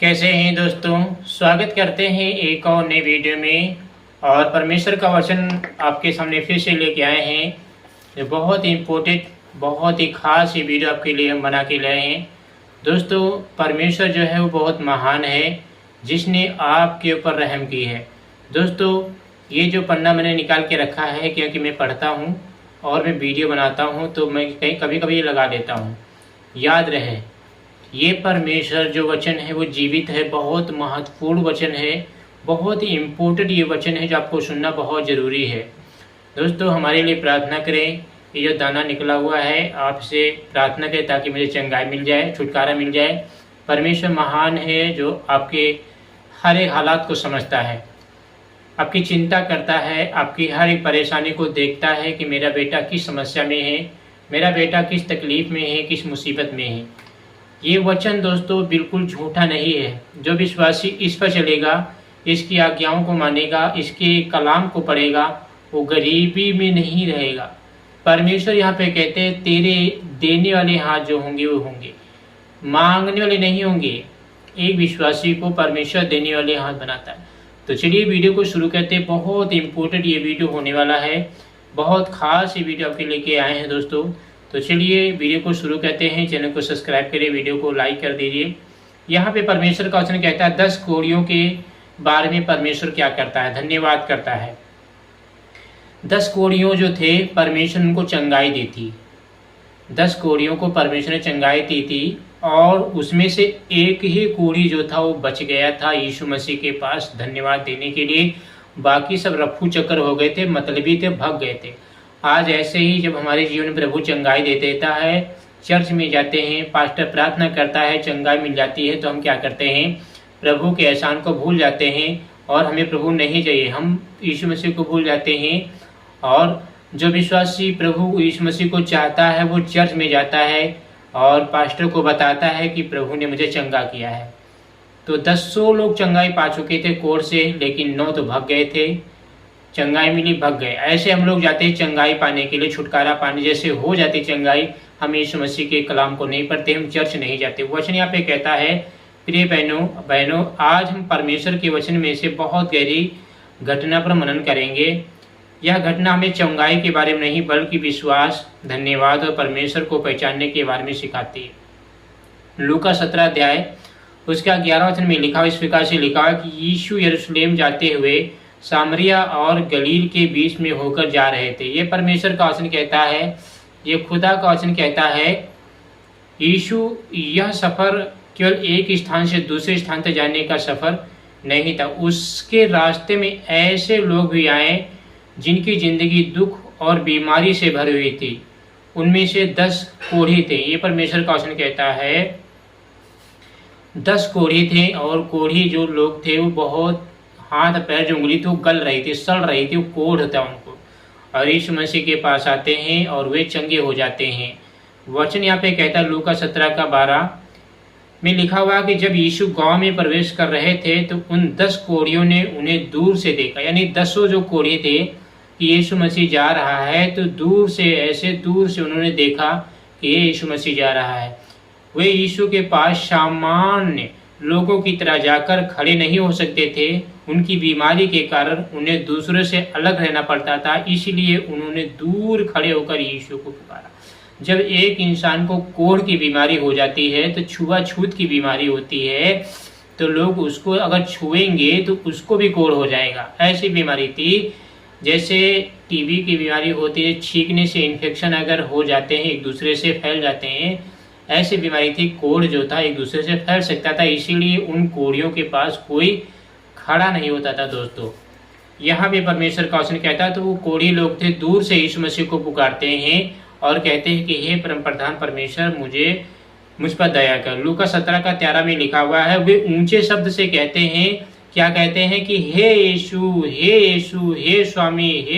कैसे हैं दोस्तों। स्वागत करते हैं एक और नए वीडियो में। और परमेश्वर का वचन आपके सामने फिर से लेके आए हैं। ये बहुत ही इम्पोर्टेंट, बहुत ही खास ये वीडियो आपके लिए हम बना के लाए हैं। दोस्तों, परमेश्वर जो है वो बहुत महान है, जिसने आपके ऊपर रहम की है। दोस्तों, ये जो पन्ना मैंने निकाल के रखा है, क्योंकि मैं पढ़ता हूँ और मैं वीडियो बनाता हूँ, तो मैं कभी कभी ये लगा देता हूँ। याद रहे, ये परमेश्वर जो वचन है वो जीवित है, बहुत महत्वपूर्ण वचन है, बहुत ही इम्पोर्टेंट ये वचन है, जो आपको सुनना बहुत ज़रूरी है। दोस्तों, हमारे लिए प्रार्थना करें। ये जो दाना निकला हुआ है, आपसे प्रार्थना करें ताकि मुझे चंगाई मिल जाए, छुटकारा मिल जाए। परमेश्वर महान है, जो आपके हर एक हालात को समझता है, आपकी चिंता करता है, आपकी हर एक परेशानी को देखता है कि मेरा बेटा किस समस्या में है, मेरा बेटा किस तकलीफ़ में है, किस मुसीबत में है। ये वचन दोस्तों बिल्कुल झूठा नहीं है। जो विश्वासी इस पर चलेगा, इसकी आज्ञाओं को मानेगा, इसके कलाम को पढ़ेगा, वो गरीबी में नहीं रहेगा। परमेश्वर यहाँ पे कहते हैं, तेरे देने वाले हाथ जो होंगे वो होंगे, मांगने वाले नहीं होंगे। एक विश्वासी को परमेश्वर देने वाले हाथ बनाता है। तो चलिए वीडियो को शुरू करते हैं। बहुत इंपॉर्टेंट ये वीडियो होने वाला है, बहुत खास ये वीडियो आपके लेके आए हैं दोस्तों। तो चलिए वीडियो को शुरू करते हैं। चैनल को सब्सक्राइब करिए, वीडियो को लाइक कर दीजिए। यहाँ पे परमेश्वर का वचन कहता है, 10 कोड़ियों के बारे में परमेश्वर क्या करता है, धन्यवाद करता है। 10 कोड़ियों जो थे, परमेश्वर उनको चंगाई दी थी। 10 कोड़ियों को परमेश्वर ने चंगाई दी थी, और उसमें से एक ही कोड़ी जो था वो बच गया था यीशु मसीह के पास धन्यवाद देने के लिए। बाकी सब रफू चक्कर हो गए थे, मतलबी थे, भग गए थे। आज ऐसे ही जब हमारे जीवन में प्रभु चंगाई दे देता है, चर्च में जाते हैं, पास्टर प्रार्थना करता है, चंगाई मिल जाती है, तो हम क्या करते हैं, प्रभु के एहसान को भूल जाते हैं और हमें प्रभु नहीं चाहिए, हम यीशु मसीह को भूल जाते हैं। और जो विश्वासी प्रभु यीशु मसीह को चाहता है, वो चर्च में जाता है और पास्टर को बताता है कि प्रभु ने मुझे चंगा किया है। तो 10 लोग चंगाई पा चुके थे कोड़ से, लेकिन 9 तो भाग गए थे। चंगाई मिली, भग गए। ऐसे हम लोग जाते हैं चंगाई पाने के लिए, छुटकारा पाने। जैसे हो जाती चंगाई, हम यीशु मसीह के कलाम को नहीं पढ़ते, हम चर्च नहीं जाते। वचन यहाँ पे कहता है, प्रिय बहनों, आज हम परमेश्वर के वचन में से बहुत गहरी घटना पर मनन करेंगे। यह घटना हमें चंगाई के बारे में नहीं, बल्कि विश्वास, धन्यवाद और परमेश्वर को पहचानने के बारे में सिखाती है। लूका 17 अध्याय उसका 11 वचन में लिखा, इस प्रकार से लिखा है कि यीशु यरूशलेम जाते हुए सामरिया और गलील के बीच में होकर जा रहे थे। ये परमेश्वर का वचन कहता है, ये खुदा का वचन कहता है। यीशु, यह सफ़र केवल एक स्थान से दूसरे स्थान तक जाने का सफ़र नहीं था। उसके रास्ते में ऐसे लोग भी आए जिनकी ज़िंदगी दुख और बीमारी से भरी हुई थी। उनमें से 10 कोढ़ी थे। ये परमेश्वर का वचन कहता है, 10 कोढ़ी थे, और कोढ़ी जो लोग थे वो बहुत, हाथ पैर जो उंगली थी वो गल रही थी, सड़ रही थी, वो कोढ़ था उनको। और यीशु मसीह के पास आते हैं और वे चंगे हो जाते हैं। वचन यहाँ पे कहता है, लूका 17 का 12 में लिखा हुआ कि जब यीशु गांव में प्रवेश कर रहे थे, तो उन 10 कोढ़ियों ने उन्हें दूर से देखा। यानी 10 जो कोढ़ी थे कि यीशु मसीह जा रहा है, तो दूर से, ऐसे दूर से उन्होंने देखा कि ये यीशु मसीह जा रहा है। वे यीशु के पास सामान्य लोगों की तरह जाकर खड़े नहीं हो सकते थे। उनकी बीमारी के कारण उन्हें दूसरों से अलग रहना पड़ता था, इसलिए उन्होंने दूर खड़े होकर यीशु को पुकारा। जब एक इंसान को कोढ़ की बीमारी हो जाती है, तो छुआछूत की बीमारी होती है, तो लोग उसको अगर छुएंगे तो उसको भी कोढ़ हो जाएगा। ऐसी बीमारी थी, जैसे टीबी की बीमारी होती है, छींकने से इन्फेक्शन अगर हो जाते हैं, एक दूसरे से फैल जाते हैं, ऐसी बीमारी थी। कोढ़ जो था एक दूसरे से फैल सकता था, इसीलिए उन कोढ़ियों के पास कोई खड़ा नहीं होता था। दोस्तों, यहाँ पे परमेश्वर का वचन कहता है, तो वो कोढ़ी लोग थे, दूर से यीशु मसीह को पुकारते हैं और कहते हैं कि हे परम प्रधान परमेश्वर, मुझ पर दया कर। लूका 17 का 13 में लिखा हुआ है, वे ऊंचे शब्द से कहते हैं, क्या कहते हैं कि हे यीशु, हे यीशु, हे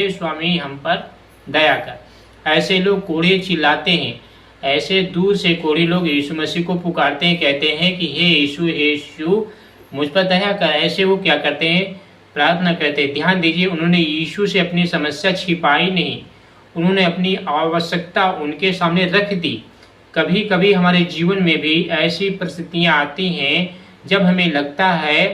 स्वामी, हम पर दया कर। ऐसे लोग कोढ़ी चिल्लाते हैं, ऐसे दूर से कोढ़ी लोग यीशु मसीह को पुकारते हैं, कहते हैं कि हे यीशु, मुझ पर दया कर। ऐसे वो क्या करते हैं, प्रार्थना करते हैं। ध्यान दीजिए, उन्होंने यीशु से अपनी समस्या छिपाई नहीं, उन्होंने अपनी आवश्यकता उनके सामने रख दी। कभी कभी हमारे जीवन में भी ऐसी परिस्थितियां आती हैं जब हमें लगता है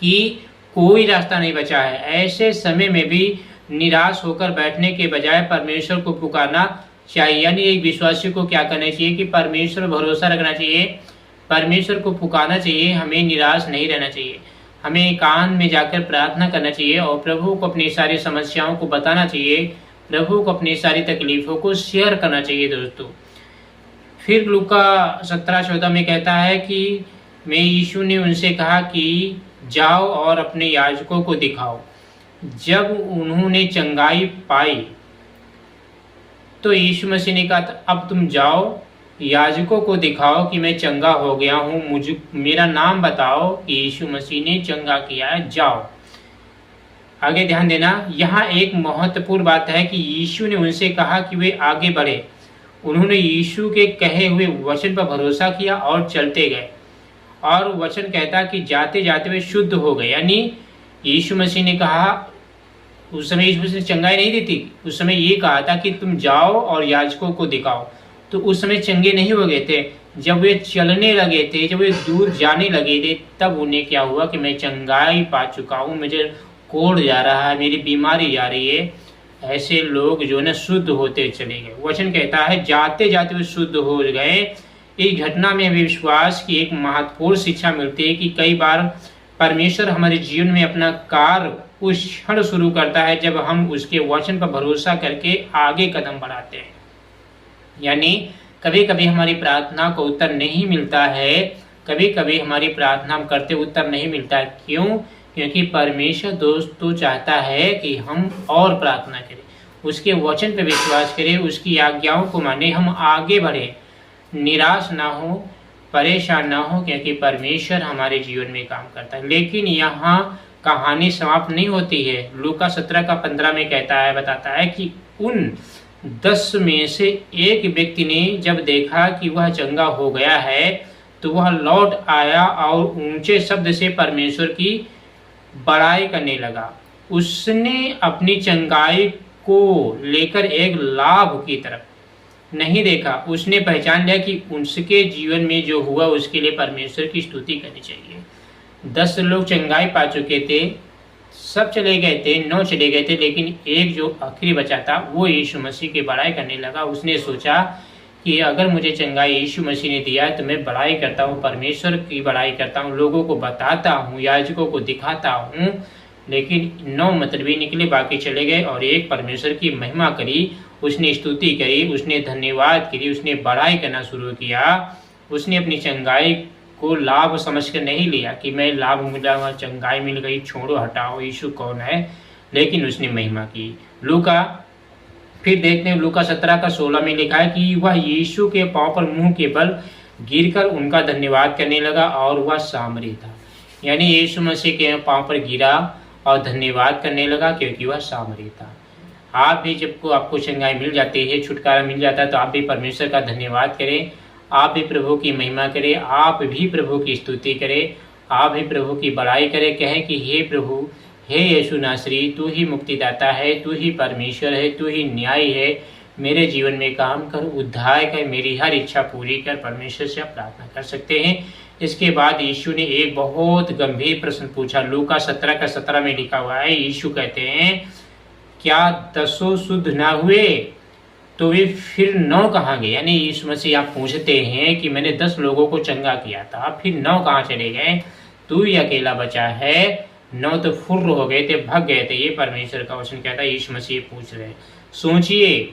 कि कोई रास्ता नहीं बचा है, ऐसे समय में भी निराश होकर बैठने के बजाय परमेश्वर को पुकारना चाहिए। यानी एक विश्वासी को क्या करना चाहिए कि परमेश्वर पर भरोसा रखना चाहिए, परमेश्वर को पुकारना चाहिए, हमें निराश नहीं रहना चाहिए, हमें एकांत में जाकर प्रार्थना करना चाहिए और प्रभु को अपनी सारी समस्याओं को बताना चाहिए, प्रभु को अपनी सारी तकलीफों को शेयर करना चाहिए दोस्तों। फिर लूका 17:14 में कहता है कि मैं यीशु ने उनसे कहा कि जाओ और अपने याजकों को दिखाओ। जब उन्होंने चंगाई पाई तो यीशु मसीह ने कहा अब तुम जाओ, याजकों को दिखाओ कि मैं चंगा हो गया हूँ, मुझे मेरा नाम बताओ कि यीशु मसीह ने चंगा किया है, जाओ। आगे ध्यान देना, यहाँ एक महत्वपूर्ण बात है कि यीशु ने उनसे कहा कि वे आगे बढ़े। उन्होंने यीशु के कहे हुए वचन पर भरोसा किया और चलते गए, और वचन कहता कि जाते जाते वे शुद्ध हो गए। यानी यीशु मसीह ने कहा, उस समय यीशु मसीह ने चंगाई नहीं दी थी, उस समय ये कहा था कि तुम जाओ और याजकों को दिखाओ। तो उस समय चंगे नहीं हो गए थे, जब वे चलने लगे थे, जब वे दूर जाने लगे थे, तब उन्हें क्या हुआ कि मैं चंगाई पा चुका हूँ, मुझे कोढ़ जा रहा है, मेरी बीमारी जा रही है। ऐसे लोग जो है शुद्ध होते चले गए। वचन कहता है जाते जाते वे शुद्ध हो गए। इस घटना में हमें विश्वास की एक महत्वपूर्ण शिक्षा मिलती है कि कई बार परमेश्वर हमारे जीवन में अपना कार्य उस क्षण शुरू करता है जब हम उसके वचन पर भरोसा करके आगे कदम बढ़ाते हैं। यानी कभी कभी हमारी प्रार्थना को उत्तर नहीं मिलता है, कभी कभी हमारी प्रार्थना हम करते उत्तर नहीं मिलता है। क्यों? क्योंकि परमेश्वर दोस्तों चाहता है कि हम और प्रार्थना करें, उसके वचन पर विश्वास करें, उसकी आज्ञाओं को माने, हम आगे बढ़े, निराश ना हो, परेशान ना हो, क्योंकि परमेश्वर हमारे जीवन में काम करता है। लेकिन यहाँ कहानी समाप्त नहीं होती है। लूका 17:15 में कहता है, बताता है कि उन 10 में से एक व्यक्ति ने जब देखा कि वह चंगा हो गया है तो वह लौट आया और ऊंचे शब्द से परमेश्वर की बड़ाई करने लगा। उसने अपनी चंगाई को लेकर एक लाभ की तरफ नहीं देखा, उसने पहचान लिया कि उसके जीवन में जो हुआ उसके लिए परमेश्वर की स्तुति करनी चाहिए। 10 लोग चंगाई पा चुके थे, सब चले गए थे, 9 चले गए थे, लेकिन एक जो आखिरी बचा था वो यीशु मसीह की बड़ाई करने लगा। उसने सोचा कि अगर मुझे चंगाई यीशु मसीह ने दिया है तो मैं बड़ाई करता हूँ, परमेश्वर की बड़ाई करता हूँ, लोगों को बताता हूँ, याजकों को दिखाता हूँ। लेकिन 9 मतलबी निकले, बाकी चले गए और एक परमेश्वर की महिमा करी, उसने स्तुति करी, उसने धन्यवाद करी, उसने बड़ाई करना शुरू किया। उसने अपनी चंगाई को लाभ समझकर नहीं लिया कि मैं लाभ मिला, चंगाई मिल गई, छोड़ो हटाओ, यीशु कौन है, लेकिन उसने महिमा की। लूका फिर देखते हैं, लूका 17:16 में लिखा है कि वह यीशु के पांव पर मुंह के बल गिरकर उनका धन्यवाद करने लगा और वह सामरी था। यानी यीशु मसीह के पांव पर गिरा और धन्यवाद करने लगा क्योंकि वह सामरी था। आप भी जब को आपको चंगाई मिल जाती है, छुटकारा मिल जाता है, तो आप भी परमेश्वर का धन्यवाद करें, आप भी प्रभु की महिमा करें, आप भी प्रभु की स्तुति करें, आप भी प्रभु की बड़ाई करें। कहें कि हे प्रभु, हे यीशु नासरी, तू ही मुक्तिदाता है, तू ही परमेश्वर है, तू ही न्यायी है, मेरे जीवन में काम कर, उद्धार कर, मेरी हर इच्छा पूरी कर। परमेश्वर से आप प्रार्थना कर सकते हैं। इसके बाद यीशु ने एक बहुत गंभीर प्रश्न पूछा। लूका 17:17 में लिखा हुआ है, यीशु कहते हैं क्या 10 शुद्ध ना हुए तो वे फिर 9 कहाँ गए? यानी यीशु मसीह आप पूछते हैं कि मैंने 10 लोगों को चंगा किया था, फिर 9 कहाँ चले गए? तू ही अकेला बचा है, 9 तो फुर्र हो गए थे, भाग गए थे। ये परमेश्वर का वचन कहता है, यीशु मसीह पूछ रहे। सोचिए,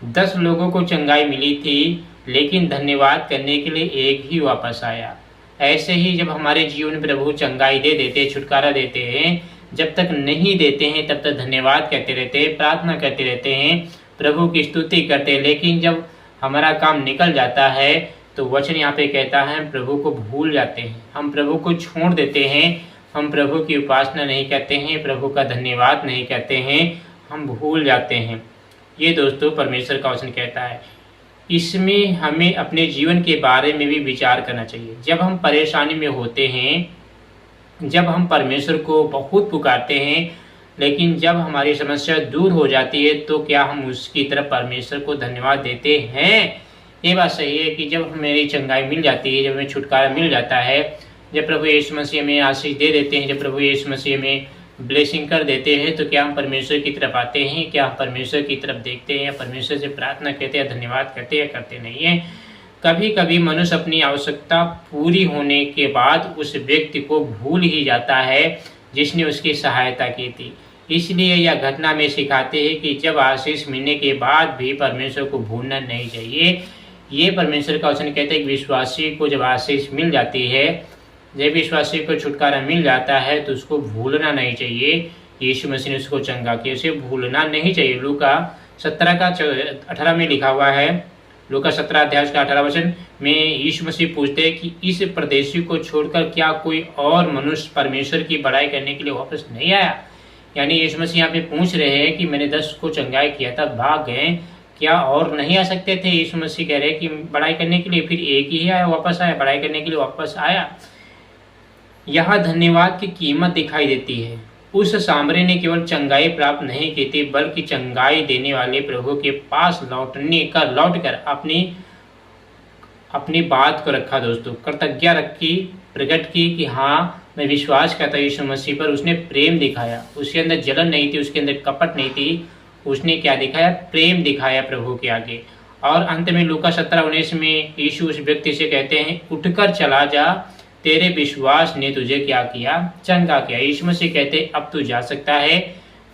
10 लोगों को चंगाई मिली थी, लेकिन धन्यवाद करने के लिए एक ही वापस आया। ऐसे ही जब हमारे जीवन में प्रभु चंगाई दे देते, छुटकारा देते हैं, जब तक नहीं देते हैं तब तक धन्यवाद करते रहते हैं, प्रार्थना करते रहते हैं, प्रभु की स्तुति करते हैं। लेकिन जब हमारा काम निकल जाता है तो वचन यहाँ पे कहता है हम प्रभु को भूल जाते हैं, हम प्रभु को छोड़ देते हैं, हम प्रभु की उपासना नहीं करते हैं, प्रभु का धन्यवाद नहीं करते हैं, हम भूल जाते हैं। ये दोस्तों परमेश्वर का वचन कहता है। इसमें हमें अपने जीवन के बारे में भी विचार करना चाहिए। जब हम परेशानी में होते हैं, जब हम परमेश्वर को बहुत पुकारते हैं, लेकिन जब हमारी समस्या दूर हो जाती है तो क्या हम उसकी तरफ परमेश्वर को धन्यवाद देते हैं? ये बात सही है कि जब मेरी चंगाई मिल जाती है, जब हमें छुटकारा मिल जाता है, जब प्रभु यीशु मसीह हमें आशीष दे देते हैं, जब प्रभु यीशु मसीह हमें ब्लेसिंग कर देते हैं, तो क्या हम परमेश्वर की तरफ आते हैं? क्या हम परमेश्वर की तरफ देखते हैं या परमेश्वर से प्रार्थना करते हैं, धन्यवाद करते हैं, करते नहीं है? कभी कभी मनुष्य अपनी आवश्यकता पूरी होने के बाद उस व्यक्ति को भूल ही जाता है जिसने उसकी सहायता की थी। इसलिए यह घटना में सिखाते हैं कि जब आशीष मिलने के बाद भी परमेश्वर को भूलना नहीं चाहिए। ये परमेश्वर का वचन कहते हैं कि विश्वासी को जब आशीष मिल जाती है, जब विश्वासी को छुटकारा मिल जाता है, तो उसको भूलना नहीं चाहिए। यीशु मसीह ने उसको चंगा किया, उसे भूलना नहीं चाहिए। लूका 17:18 में लिखा हुआ है, लूका 17 अध्याय का 18 वचन में यीशु मसीह पूछते हैं कि इस परदेशी को छोड़कर क्या कोई और मनुष्य परमेश्वर की बड़ाई करने के लिए वापस नहीं आया? यानी यीशु मसीह यहाँ पे पूछ रहे हैं कि मैंने 10 को चंगाई किया था, भाग गए, क्या और नहीं आ सकते थे? यीशु मसीह कह रहे हैं कि बड़ाई करने के लिए, फिर एक ही आया, वापस आया, बड़ाई करने के लिए वापस आया। यहाँ धन्यवाद की कीमत दिखाई देती है। उस सामरी ने केवल चंगाई प्राप्त नहीं की थी, बल्कि चंगाई देने वाले प्रभु के पास लौटकर अपनी बात को रखा दोस्तों, कृतज्ञता रखी, प्रकट की कि हाँ मैं विश्वास करता यीशु मसीह पर। उसने प्रेम दिखाया, उसके अंदर जलन नहीं थी, उसके अंदर कपट नहीं थी। उसने क्या दिखाया? प्रेम दिखाया प्रभु के आगे। और अंत में लूका 17:19 में यीशु उस व्यक्ति से कहते हैं, उठकर चला जा, तेरे विश्वास ने तुझे क्या किया? चंगा किया। यीशु मसीह कहते अब तू जा सकता है,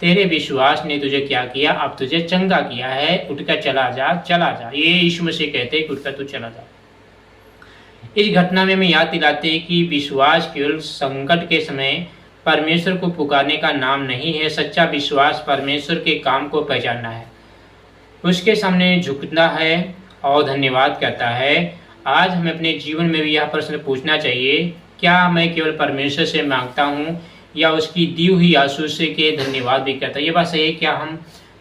तेरे विश्वास ने तुझे क्या किया? अब तुझे चंगा किया है, उठकर चला जा, चला जा। ये यीशु मसीह कहते हैं कि उठकर तू चला जा। इस घटना में हमें याद दिलाते हैं कि विश्वास केवल संकट के समय परमेश्वर को पुकारने का नाम नहीं है। सच्चा विश्वास परमेश्वर के काम को पहचानना है, उसके सामने झुकना है और धन्यवाद करता है। आज हमें अपने जीवन में भी यह प्रश्न पूछना चाहिए, क्या मैं केवल परमेश्वर से मांगता हूँ या उसकी दी हुई आशीष के धन्यवाद भी करता है? ये बात सही है, क्या हम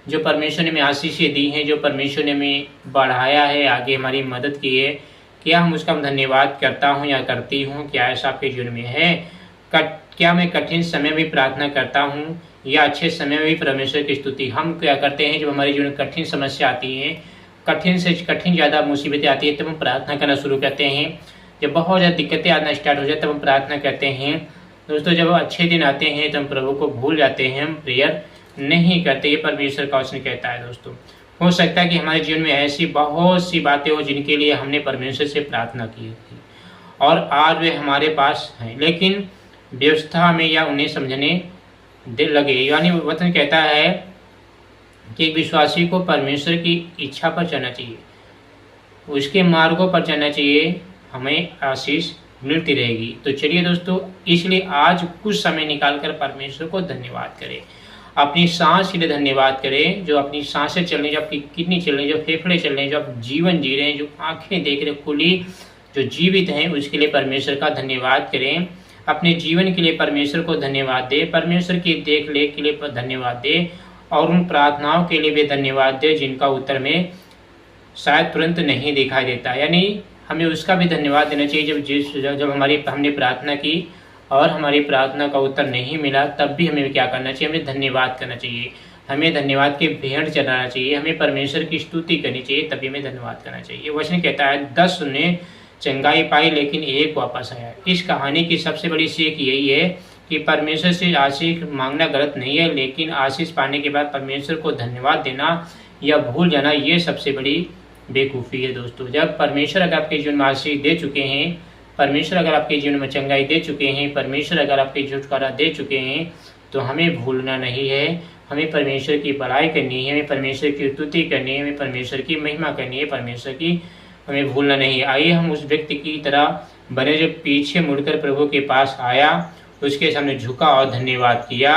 जो परमेश्वर ने हमें आशीषें दी हैं, जो परमेश्वर ने हमें बढ़ाया है, आगे हमारी मदद की है, क्या हम उसका धन्यवाद करता हूँ या करती हूँ? क्या ऐसा आपके जीवन में है? क्या मैं कठिन समय में प्रार्थना करता हूँ या अच्छे समय में भी परमेश्वर की स्तुति? हम क्या करते हैं, जब हमारे जीवन में कठिन समस्या आती है, कठिन से कठिन ज़्यादा मुसीबतें आती है, तब हम प्रार्थना करना शुरू करते हैं। जब बहुत ज़्यादा दिक्कतें आना स्टार्ट हो जाए तब हम प्रार्थना करते हैं। दोस्तों, जब अच्छे दिन आते हैं तो हम प्रभु को भूल जाते हैं, हम प्रेयर नहीं करते। ये परमेश्वर का वचन कहता है। दोस्तों, हो सकता है कि हमारे जीवन में ऐसी बहुत सी बातें हो जिनके लिए हमने परमेश्वर से प्रार्थना की थी और आज वे हमारे पास हैं, लेकिन व्यवस्था में या उन्हें समझने दिल लगे। यानी वचन कहता है कि एक विश्वासी को परमेश्वर की इच्छा पर चलना चाहिए, उसके मार्गों पर चलना चाहिए, हमें आशीष मिलती रहेगी। तो चलिए दोस्तों, इसलिए आज कुछ समय निकालकर परमेश्वर को धन्यवाद करें। अपनी सांस के लिए धन्यवाद करें, जो अपनी सांसें चल रही, जो आपकी किडनी चल रही, जो फेफड़े चल रहे हैं, जो आप जीवन जी रहे हैं, जो आंखें देख रहे खुली, जो जीवित हैं, उसके लिए परमेश्वर का धन्यवाद करें। अपने जीवन के लिए परमेश्वर को धन्यवाद दें, परमेश्वर की देख रेख के लिए धन्यवाद दें और उन प्रार्थनाओं के लिए भी धन्यवाद दें जिनका उत्तर में शायद तुरंत नहीं दिखाई देता। यानी हमें उसका भी धन्यवाद देना चाहिए जब हमने प्रार्थना की और हमारी प्रार्थना का उत्तर नहीं मिला, तब भी हमें क्या करना चाहिए? हमें धन्यवाद करना चाहिए, हमें धन्यवाद के भेंट चढ़ाना चाहिए, हमें परमेश्वर की स्तुति करनी चाहिए, तभी हमें धन्यवाद करना चाहिए। वचन कहता है 10 ने चंगाई पाई लेकिन एक वापस आया। इस कहानी की सबसे बड़ी सीख यही है कि परमेश्वर से आशीष मांगना गलत नहीं है, लेकिन आशीष पाने के बाद परमेश्वर को धन्यवाद देना या भूल जाना, ये सबसे बड़ी बेवकूफ़ी है। दोस्तों, जब परमेश्वर अगर आपके जीवन में आशीष दे चुके हैं, परमेश्वर अगर आपके जीवन में चंगाई दे चुके हैं, परमेश्वर अगर आपके छुटकारा दे चुके हैं, तो हमें भूलना नहीं है। हमें परमेश्वर की बड़ाई करनी है, हमें परमेश्वर की स्तुति करनी है, हमें परमेश्वर की महिमा करनी है, परमेश्वर की हमें भूलना नहीं है। आइए हम उस व्यक्ति की तरह बने जो पीछे मुड़कर प्रभु के पास आया, उसके सामने झुका और धन्यवाद किया।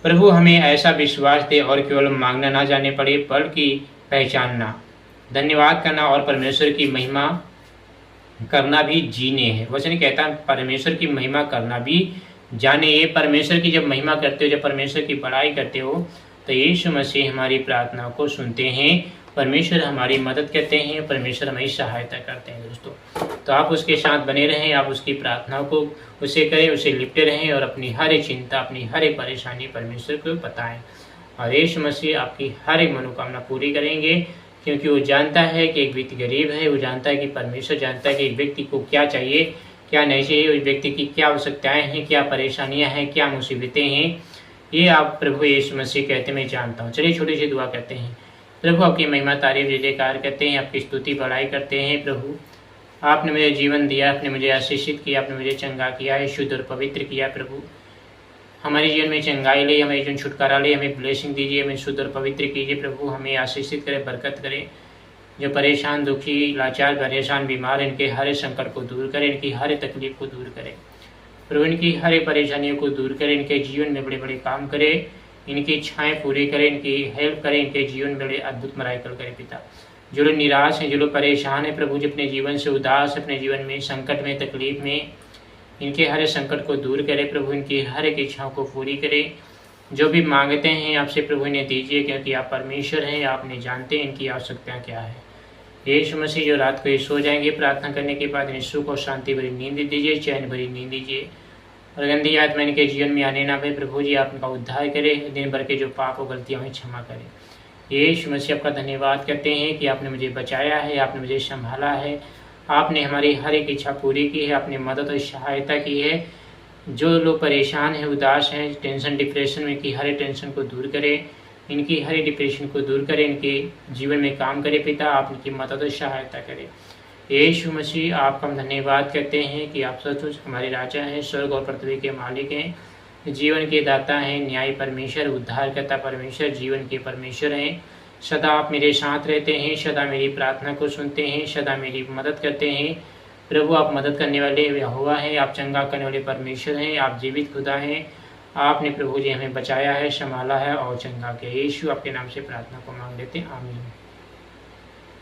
प्रभु हमें ऐसा विश्वास दे और केवल मांगना ना जाने पड़े, बल्कि पहचानना, धन्यवाद करना और परमेश्वर की महिमा करना भी जीने हैं। वचन कहता है परमेश्वर की महिमा करना भी जाने। ये परमेश्वर की जब महिमा करते हो, जब परमेश्वर की बड़ाई करते हो, तो यीशु मसीह हमारी प्रार्थना को सुनते हैं, परमेश्वर हमारी मदद करते हैं, परमेश्वर हमारी सहायता करते हैं। दोस्तों, तो आप उसके साथ बने रहें, आप उसकी प्रार्थना को उसे करें, उसे लिपटे रहें और अपनी हर एक चिंता, अपनी हर एक परेशानी परमेश्वर को बताएं और यीशु मसीह आपकी हर एक मनोकामना पूरी करेंगे, क्योंकि वो जानता है कि एक व्यक्ति गरीब है, वो जानता है कि परमेश्वर जानता है कि एक व्यक्ति को क्या चाहिए, क्या नहीं चाहिए, उस व्यक्ति की क्या आवश्यकताएं हैं, क्या परेशानियां हैं, क्या मुसीबतें हैं, ये आप प्रभु यीशु मसीह कहते मैं जानता हूँ। चलिए छोटी सी दुआ करते हैं। प्रभु आपकी महिमा तारीफ जय जयकार करते हैं, आपकी स्तुति बढ़ाई करते हैं। प्रभु आपने मुझे जीवन दिया, आपने मुझे आशीषित किया, आपने मुझे चंगा किया है, शुद्ध और पवित्र किया। प्रभु हमारे जीवन में चंगाई ले, हमें जीवन छुटकारा ले, हमें ब्लेसिंग दीजिए, हमें शुद्ध और पवित्र कीजिए। प्रभु हमें आशीषित करें, बरकत करें। जो परेशान, दुखी, लाचार, परेशान, बीमार, इनके हर संकट को दूर करें, इनकी हर तकलीफ को दूर करें। प्रभु इनकी हर परेशानियों को दूर करें, इनके जीवन में बड़े बड़े काम करें, इनकी इच्छाएं पूरी करें, इनकी हेल्प करें, इनके जीवन में बड़े अद्भुत मराइकल करें। पिता जो लोग निराश हैं, जो लोग परेशान हैं प्रभु, जो अपने जीवन से उदास, अपने जीवन में संकट में, तकलीफ में, इनके हर संकट को दूर करें। प्रभु इनकी हर एक इच्छाओं को पूरी करें। जो भी मांगते हैं आपसे प्रभु इन्हें दीजिए, क्योंकि आप परमेश्वर हैं, आपने जानते हैं इनकी आवश्यकताएं क्या है। यीशु मसीह जो रात को ये सो जाएंगे प्रार्थना करने के बाद, इन्हें सुख और शांति भरी नींद दीजिए, चैन भरी नींद दीजिए, और गंदी आत्मा इनके जीवन में आने ना पाए। प्रभु जी आप इनका उद्धार करें, दिन भर के जो पाप और गलतियां हैं क्षमा करें। यीशु मसीह आपका धन्यवाद करते हैं कि आपने मुझे बचाया है, आपने मुझे संभाला है, आपने हमारी हर एक इच्छा पूरी की है, आपने मदद और सहायता की है। जो लोग परेशान हैं, उदास हैं, टेंशन डिप्रेशन में, की हर टेंशन को दूर करें, इनकी हर डिप्रेशन को दूर करें, इनके जीवन में काम करें। पिता आप इनकी मदद और सहायता करें। यीशु मसीह आपका हम धन्यवाद करते हैं कि आप सचमुच हमारे राजा हैं, स्वर्ग और पृथ्वी के मालिक हैं, जीवन के दाता हैं, न्याय परमेश्वर, उद्धारकर्ता परमेश्वर, जीवन के परमेश्वर हैं। सदा आप मेरे साथ रहते हैं, सदा मेरी प्रार्थना को सुनते हैं, सदा मेरी मदद करते हैं। प्रभु आप मदद करने वाले यहोवा हैं, आप चंगा करने वाले परमेश्वर हैं, आप जीवित खुदा हैं। आपने प्रभु जी हमें बचाया है, संभाला है और चंगा किया। यीशु आपके नाम से प्रार्थना को मांग लेते हैं, आमीन।